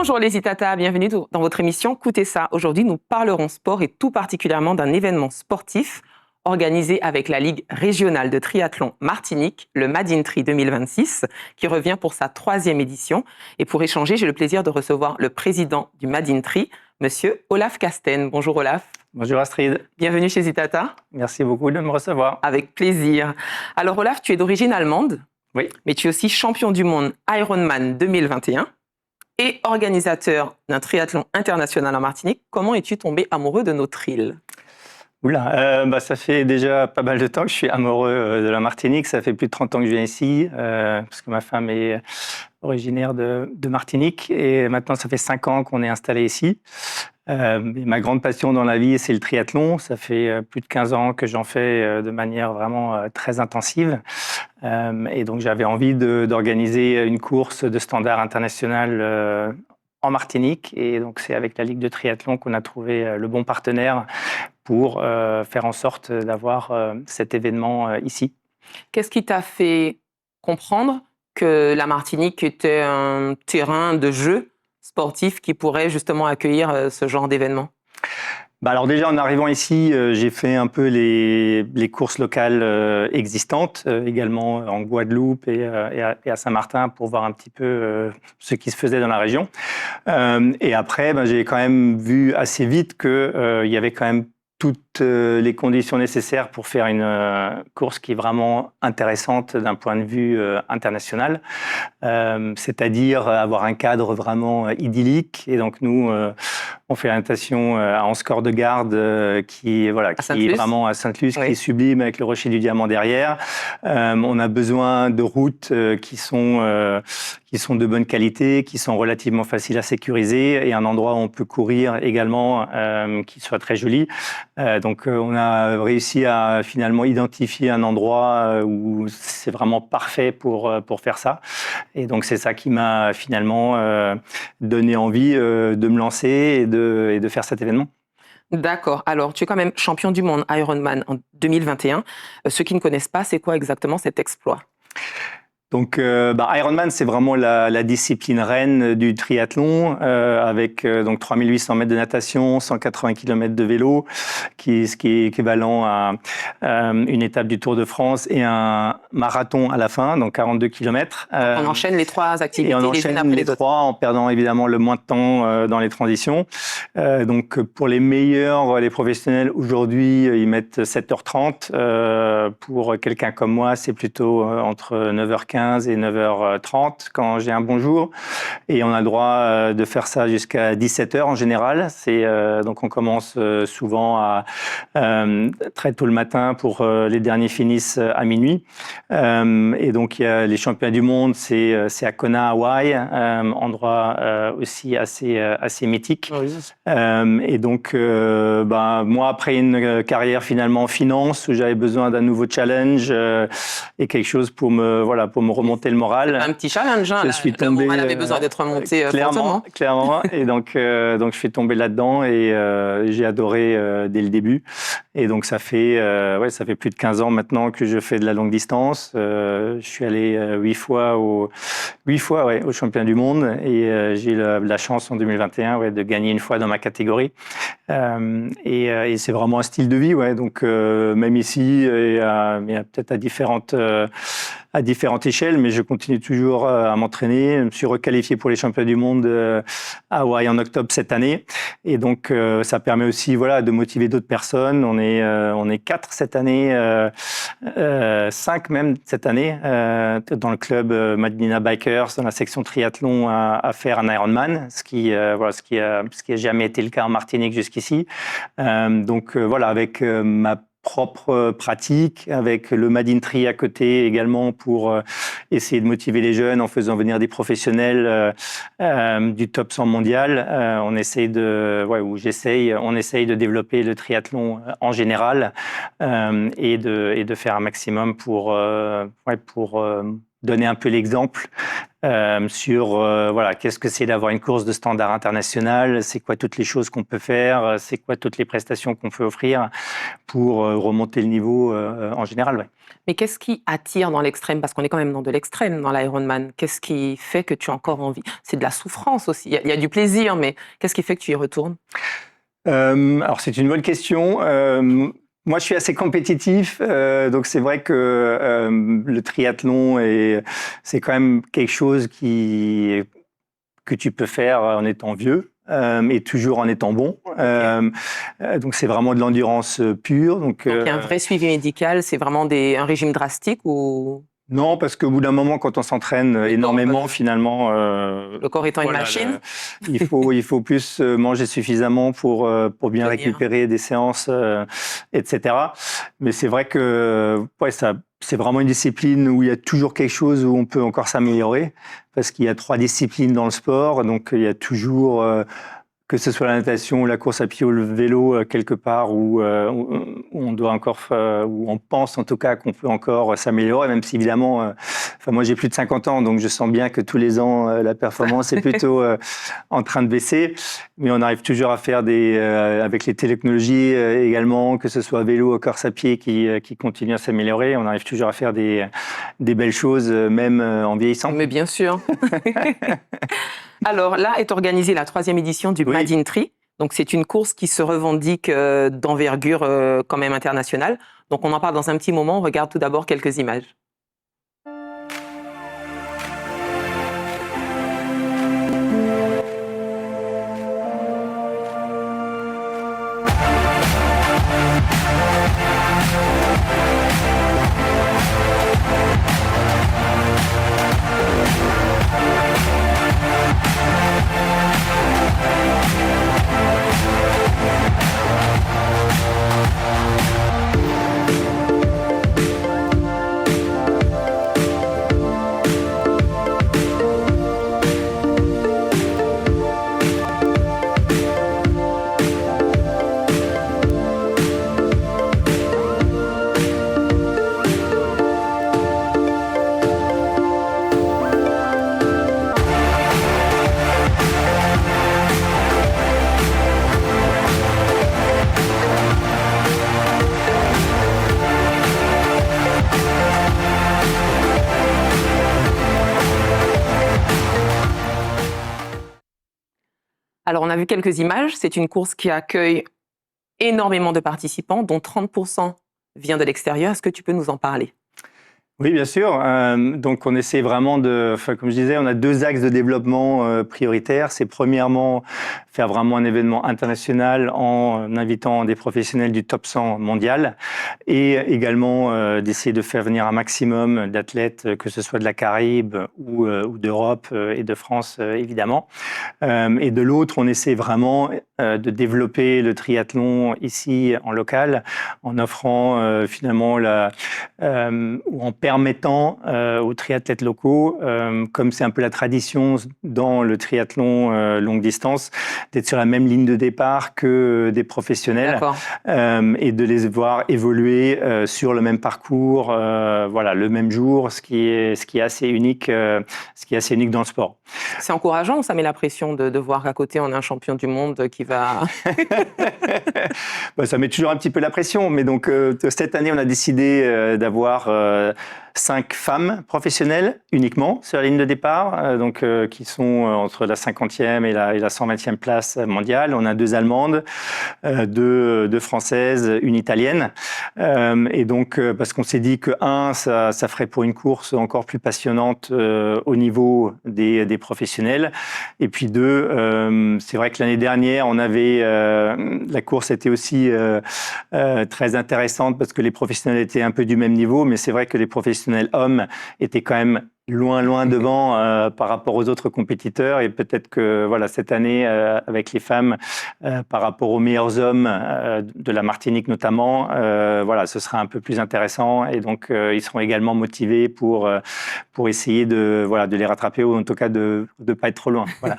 Bonjour les Itata, bienvenue dans votre émission Coutez ça. Aujourd'hui, nous parlerons sport et tout particulièrement d'un événement sportif organisé avec la Ligue régionale de triathlon Martinique, le Madintri 2026, qui revient pour sa 3e édition. Et pour échanger, j'ai le plaisir de recevoir le président du Madintri, monsieur Olaf Casten. Bonjour Olaf. Bonjour Astrid. Bienvenue chez Itata. Merci beaucoup de me recevoir. Avec plaisir. Alors Olaf, tu es d'origine allemande, oui, mais tu es aussi champion du monde Ironman 2021 et organisateur d'un triathlon international en Martinique. Comment es-tu tombé amoureux de notre île ? Oula, ça fait déjà pas mal de temps que je suis amoureux de la Martinique. Ça fait plus de 30 ans que je viens ici, parce que ma femme est originaire de Martinique. Et maintenant, ça fait 5 ans qu'on est installé ici. Ma grande passion dans la vie, c'est le triathlon. Ça fait plus de 15 ans que j'en fais de manière vraiment très intensive. Et donc, j'avais envie d'organiser une course de standard international en Martinique. Et donc, c'est avec la Ligue de triathlon qu'on a trouvé le bon partenaire pour faire en sorte d'avoir cet événement ici. Qu'est-ce qui t'a fait comprendre que la Martinique était un terrain de jeu sportif qui pourrait justement accueillir ce genre d'événement ? Alors déjà, en arrivant ici, j'ai fait un peu les courses locales existantes, également en Guadeloupe et à Saint-Martin pour voir un petit peu ce qui se faisait dans la région. Et après, j'ai quand même vu assez vite qu'il y avait quand même toutes les conditions nécessaires pour faire une course qui est vraiment intéressante d'un point de vue international, c'est-à-dire avoir un cadre vraiment idyllique. Et donc nous, on fait la natation à Anse-Corps-de-Garde qui est vraiment à Sainte-Luce, oui, qui est sublime avec le rocher du Diamant derrière. On a besoin de routes qui sont de bonne qualité, qui sont relativement faciles à sécuriser et un endroit où on peut courir également qui soit très joli. Donc on a réussi à finalement identifier un endroit où c'est vraiment parfait pour faire ça. Et donc c'est ça qui m'a finalement donné envie de me lancer et de faire cet événement. D'accord. Alors, tu es quand même champion du monde Ironman en 2021. Ceux qui ne connaissent pas, c'est quoi exactement cet exploit ? Donc, Ironman, c'est vraiment la discipline reine du triathlon, avec donc 3800 mètres de natation, 180 km de vélo, ce qui est équivalent à une étape du Tour de France et un marathon à la fin, donc 42 km. On enchaîne les 3 activités. Et on enchaîne les 3 en perdant évidemment le moins de temps dans les transitions. Donc, pour les meilleurs, les professionnels, aujourd'hui, ils mettent 7h30. Pour quelqu'un comme moi, c'est plutôt entre 9h15 et 9h30 quand j'ai un bon jour. Et on a le droit de faire ça jusqu'à 17h en général. Donc on commence souvent très tôt le matin pour les derniers finissent à minuit. Et donc il y a les championnats du monde, c'est à Kona, Hawaï, endroit aussi assez mythique. Oui. Et donc moi, après une carrière finalement en finance où j'avais besoin d'un nouveau challenge et quelque chose pour me remonter le moral. Un petit challenge, hein, le moral avait besoin d'être remonté clairement. Et donc je suis tombé là-dedans et j'ai adoré dès le début. Et donc ça fait plus de 15 ans maintenant que je fais de la longue distance. Je suis allé 8 fois au championnat du monde et j'ai eu la chance en 2021 de gagner une fois dans ma catégorie. Et c'est vraiment un style de vie, donc même ici, il y a peut-être à différentes échelles, mais je continue toujours à m'entraîner. Je me suis requalifié pour les championnats du monde à Hawaï en octobre cette année. Et donc, ça permet aussi de motiver d'autres personnes. On est 4 cette année, 5 même cette année, dans le club Madina Bikers, dans la section triathlon, à faire un Ironman, ce qui a jamais été le cas en Martinique jusqu'ici. Donc, avec ma propre pratique, avec le Madintri à côté également pour essayer de motiver les jeunes en faisant venir des professionnels du top 100 mondial. On essaye de développer le triathlon en général et de faire un maximum pour donner un peu l'exemple sur voilà, qu'est-ce que c'est d'avoir une course de standard international, c'est quoi toutes les choses qu'on peut faire, c'est quoi toutes les prestations qu'on peut offrir pour remonter le niveau en général. Ouais. Mais qu'est-ce qui attire dans l'extrême? Parce qu'on est quand même dans de l'extrême dans l'Ironman. Qu'est-ce qui fait que tu as encore envie? C'est de la souffrance aussi. Il y a du plaisir, mais qu'est-ce qui fait que tu y retournes? Alors c'est une bonne question. Moi, je suis assez compétitif, donc c'est vrai que le triathlon c'est quand même quelque chose que tu peux faire en étant vieux. Et toujours en étant bon. Donc c'est vraiment de l'endurance pure. Donc il y a un vrai suivi médical, c'est vraiment un régime drastique ou... Non, parce qu'au bout d'un moment, quand on s'entraîne énormément, finalement... le corps étant une machine. Il faut plus manger suffisamment pour bien récupérer des séances, etc. Mais c'est vrai que ouais, c'est vraiment une discipline où il y a toujours quelque chose où on peut encore s'améliorer, parce qu'il y a 3 disciplines dans le sport, donc il y a toujours... que ce soit la natation, la course à pied ou le vélo, quelque part où on doit encore, où on pense en tout cas qu'on peut encore s'améliorer, même si évidemment, moi j'ai plus de 50 ans, donc je sens bien que tous les ans, la performance est plutôt en train de baisser, mais on arrive toujours à faire avec les technologies également, que ce soit vélo ou course à pied qui continue à s'améliorer, on arrive toujours à faire des belles choses, même en vieillissant. Mais bien sûr. Alors là est organisée la 3e édition du Madin Tri. Donc c'est une course qui se revendique d'envergure quand même internationale. Donc on en parle dans un petit moment. On regarde tout d'abord quelques images. Alors, on a vu quelques images. C'est une course qui accueille énormément de participants, dont 30% vient de l'extérieur. Est-ce que tu peux nous en parler? Oui, bien sûr. Donc, on essaie vraiment comme je disais, on a 2 axes de développement prioritaires. C'est premièrement faire vraiment un événement international en invitant des professionnels du top 100 mondial et également d'essayer de faire venir un maximum d'athlètes, que ce soit de la Caraïbe ou d'Europe et de France, évidemment. Et de l'autre, on essaie vraiment de développer le triathlon ici en local en offrant finalement ou en permettant aux triathlètes locaux, comme c'est un peu la tradition dans le triathlon longue distance, d'être sur la même ligne de départ que des professionnels et de les voir évoluer sur le même parcours, voilà, le même jour, ce qui est assez unique dans le sport. C'est encourageant ou ça met la pression de voir qu'à côté on a un champion du monde qui va... Ça met toujours un petit peu la pression, mais donc cette année on a décidé d'avoir 5 femmes professionnelles uniquement sur la ligne de départ, qui sont entre la 50e et la 120e place mondiale. On a 2 Allemandes, 2 Françaises, une Italienne. Et donc, parce qu'on s'est dit que ça ferait pour une course encore plus passionnante au niveau des professionnels. Et puis 2, c'est vrai que l'année dernière, la course était aussi très intéressante parce que les professionnels étaient un peu du même niveau, mais c'est vrai que les professionnels hommes étaient quand même loin devant par rapport aux autres compétiteurs, et peut-être que voilà, cette année avec les femmes par rapport aux meilleurs hommes de la Martinique notamment, voilà, ce sera un peu plus intéressant, et donc ils seront également motivés pour essayer de les rattraper, ou en tout cas de pas être trop loin. Voilà.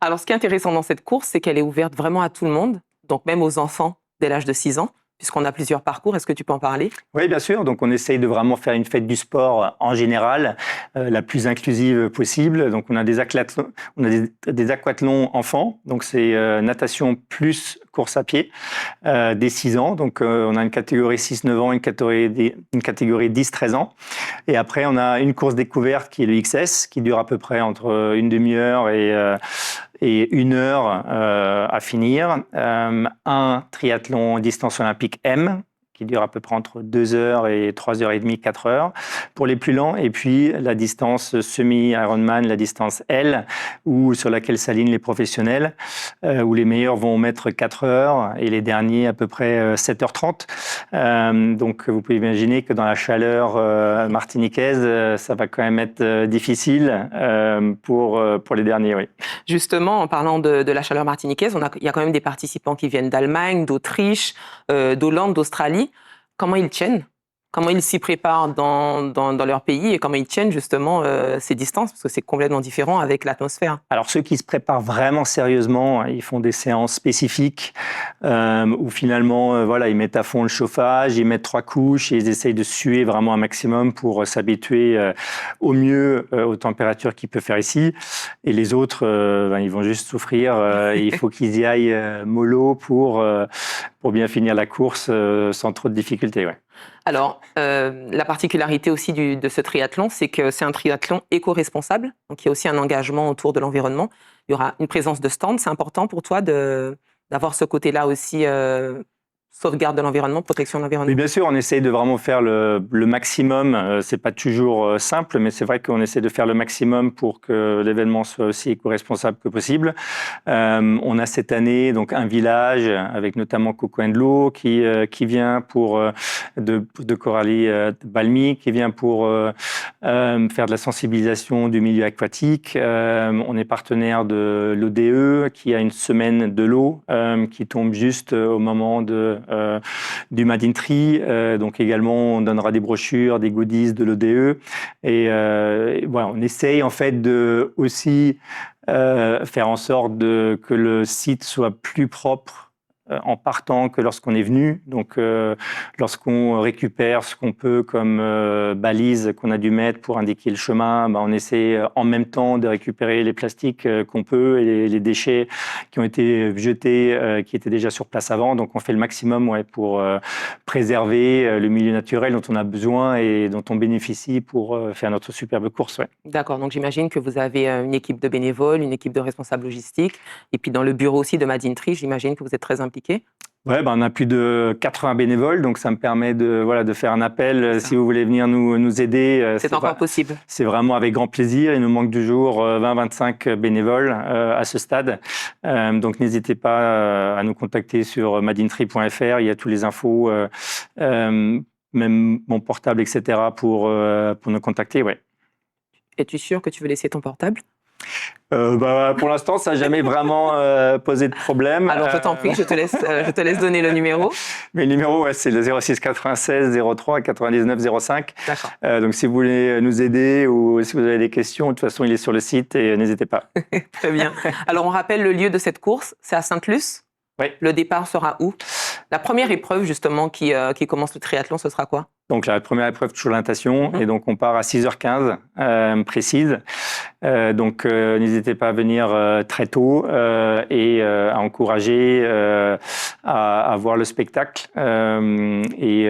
Alors ce qui est intéressant dans cette course, c'est qu'elle est ouverte vraiment à tout le monde, donc même aux enfants dès l'âge de 6 ans. puisqu'on a plusieurs parcours. Est-ce que tu peux en parler? Oui, bien sûr. Donc, on essaye de vraiment faire une fête du sport en général, la plus inclusive possible. Donc, on a des aquathlons enfants. Donc, c'est natation plus course à pied dès 6 ans. Donc, on a une catégorie 6-9 ans, une catégorie 10-13 ans. Et après, on a une course découverte qui est le XS, qui dure à peu près entre une demi-heure et 1 heure à finir. Un triathlon distance olympique M, qui dure à peu près entre 2 heures et 3 heures et demie, 4 heures pour les plus lents. Et puis la distance semi-Ironman, la distance L, sur laquelle s'alignent les professionnels, où les meilleurs vont mettre 4 heures et les derniers à peu près 7h30. Donc vous pouvez imaginer que dans la chaleur martiniquaise, ça va quand même être difficile pour les derniers. Oui. Justement, en parlant de la chaleur martiniquaise, il y a quand même des participants qui viennent d'Allemagne, d'Autriche, d'Hollande, d'Australie. Comment ils tiennent? Comment ils s'y préparent dans leur pays et comment ils tiennent justement ces distances? Parce que c'est complètement différent avec l'atmosphère. Alors ceux qui se préparent vraiment sérieusement, ils font des séances spécifiques où finalement ils mettent à fond le chauffage, ils mettent 3 couches et ils essayent de suer vraiment un maximum pour s'habituer au mieux aux températures qu'il peut faire ici. Et les autres, ils vont juste souffrir. Il faut qu'ils y aillent mollo pour bien finir la course sans trop de difficultés. Ouais. Alors, la particularité aussi de ce triathlon, c'est que c'est un triathlon éco-responsable. Donc, il y a aussi un engagement autour de l'environnement. Il y aura une présence de stand. C'est important pour toi d'avoir ce côté-là aussi, sauvegarde de l'environnement, protection de l'environnement? Oui, bien sûr, on essaye de vraiment faire le maximum. C'est pas toujours simple, mais c'est vrai qu'on essaie de faire le maximum pour que l'événement soit aussi éco-responsable que possible. On a cette année donc un village avec notamment Coco & L'eau qui vient pour de Coralie Balmy, qui vient pour faire de la sensibilisation du milieu aquatique. On est partenaire de l'ODE qui a une semaine de l'eau qui tombe juste au moment du Made in Tree. Donc également, on donnera des brochures, des goodies de l'ODE. Et voilà, on essaye en fait de aussi faire en sorte que le site soit plus propre en partant que lorsqu'on est venu. Donc, lorsqu'on récupère ce qu'on peut comme balise qu'on a dû mettre pour indiquer le chemin, on essaie en même temps de récupérer les plastiques qu'on peut et les déchets qui ont été jetés, qui étaient déjà sur place avant. Donc, on fait le maximum pour préserver le milieu naturel dont on a besoin et dont on bénéficie pour faire notre superbe course. Ouais. D'accord, donc j'imagine que vous avez une équipe de bénévoles, une équipe de responsables logistiques, et puis dans le bureau aussi de Made in Tree, j'imagine que vous êtes très impliqués. Ouais, on a plus de 80 bénévoles, donc ça me permet de faire un appel si vous voulez venir nous aider. C'est encore possible. C'est vraiment avec grand plaisir. Il nous manque toujours 20-25 bénévoles à ce stade. Donc n'hésitez pas à nous contacter sur madeintree.fr. Il y a toutes les infos, même mon portable, etc. pour nous contacter. Ouais. Es-tu sûr que tu veux laisser ton portable? Pour l'instant, ça n'a jamais vraiment posé de problème. Alors, je t'en prie, je te laisse donner le numéro. Mais le numéro, c'est le 06 96 03 99 05. D'accord. Donc, si vous voulez nous aider ou si vous avez des questions, de toute façon, il est sur le site et n'hésitez pas. Très bien. Alors, on rappelle le lieu de cette course, c'est à Sainte-Luce. Oui. Le départ sera où? La première épreuve, justement, qui commence le triathlon, ce sera quoi? Donc, la première épreuve, toujours la natation. Et donc, on part à 6h15 précise. Donc, n'hésitez pas à venir très tôt et à encourager à voir le spectacle. Les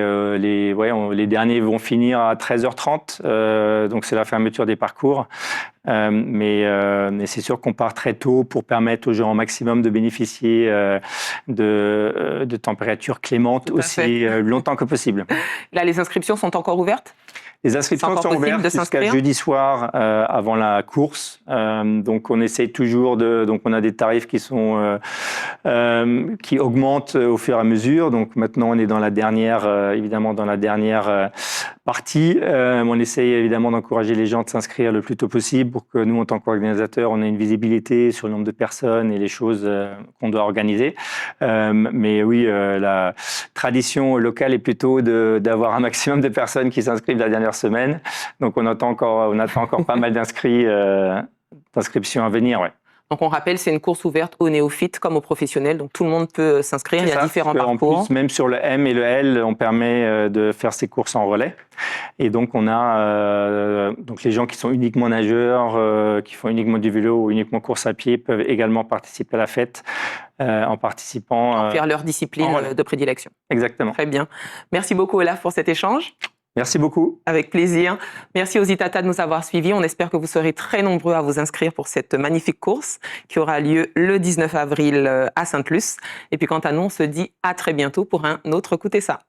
derniers vont finir à 13h30. Donc, c'est la fermeture des parcours. Mais c'est sûr qu'on part très tôt pour permettre aux gens au maximum de bénéficier de températures clémentes aussi longtemps que possible. Là, les inscriptions sont encore ouvertes? Les inscriptions sont ouvertes jusqu'à jeudi soir avant la course. Donc, on essaye toujours donc, on a des tarifs qui augmentent au fur et à mesure. Donc, maintenant, on est dans la dernière, évidemment, dans la dernière partie. On essaye évidemment d'encourager les gens de s'inscrire le plus tôt possible pour que nous, en tant qu'organisateurs, on ait une visibilité sur le nombre de personnes et les choses qu'on doit organiser. Mais oui, la tradition locale est plutôt d'avoir un maximum de personnes qui s'inscrivent la dernière semaine. Donc, on attend encore pas mal d'inscriptions à venir. Ouais. Donc, on rappelle, c'est une course ouverte aux néophytes comme aux professionnels. Donc, tout le monde peut s'inscrire. Il y a différents parcours. En plus, même sur le M et le L, on permet de faire ces courses en relais. Et donc, on a donc les gens qui sont uniquement nageurs, qui font uniquement du vélo ou uniquement course à pied peuvent également participer à la fête en participant. Faire leur discipline de prédilection. Exactement. Très bien. Merci beaucoup, Olaf, pour cet échange. Merci beaucoup. Avec plaisir. Merci aux Itata de nous avoir suivis. On espère que vous serez très nombreux à vous inscrire pour cette magnifique course qui aura lieu le 19 avril à Sainte-Luce. Et puis quant à nous, on se dit à très bientôt pour un autre Écoutez ça.